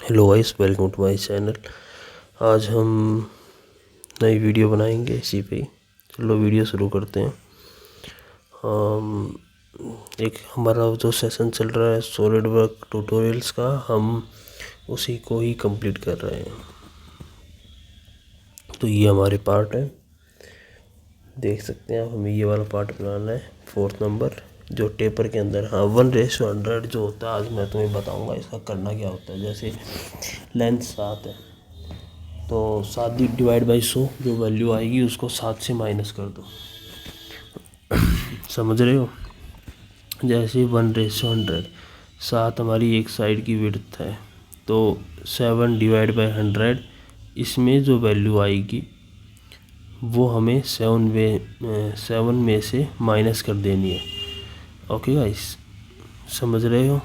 Hello guys, welcome to my channel. आज हम नई वीडियो बनाएंगे इसी पे। चलो वीडियो शुरू करते हैं। एक हमारा जो सेशन चल रहा है सॉलिड वर्क ट्यूटोरियल्स का, हम उसी को ही कंप्लीट कर रहे हैं। तो ये हमारे पार्ट है, देख सकते हैं आप। हमें ये वाला पार्ट बनाना है 4th नंबर, जो टेपर के अंदर 1:100 जो होता है। आज मैं तुम्हें बताऊंगा इसका करना क्या होता है। जैसे लेंथ 7 है तो 7 डिवाइड बाई 100 जो वैल्यू आएगी उसको 7 से माइनस कर दो। समझ रहे हो? जैसे 1:100 7 हमारी एक साइड की विड्थ है, तो 7 डिवाइड बाई 100 इसमें जो वैल्यू आएगी वो हमें 7 में से माइनस कर देनी है। ओके गाइस, समझ रहे हो?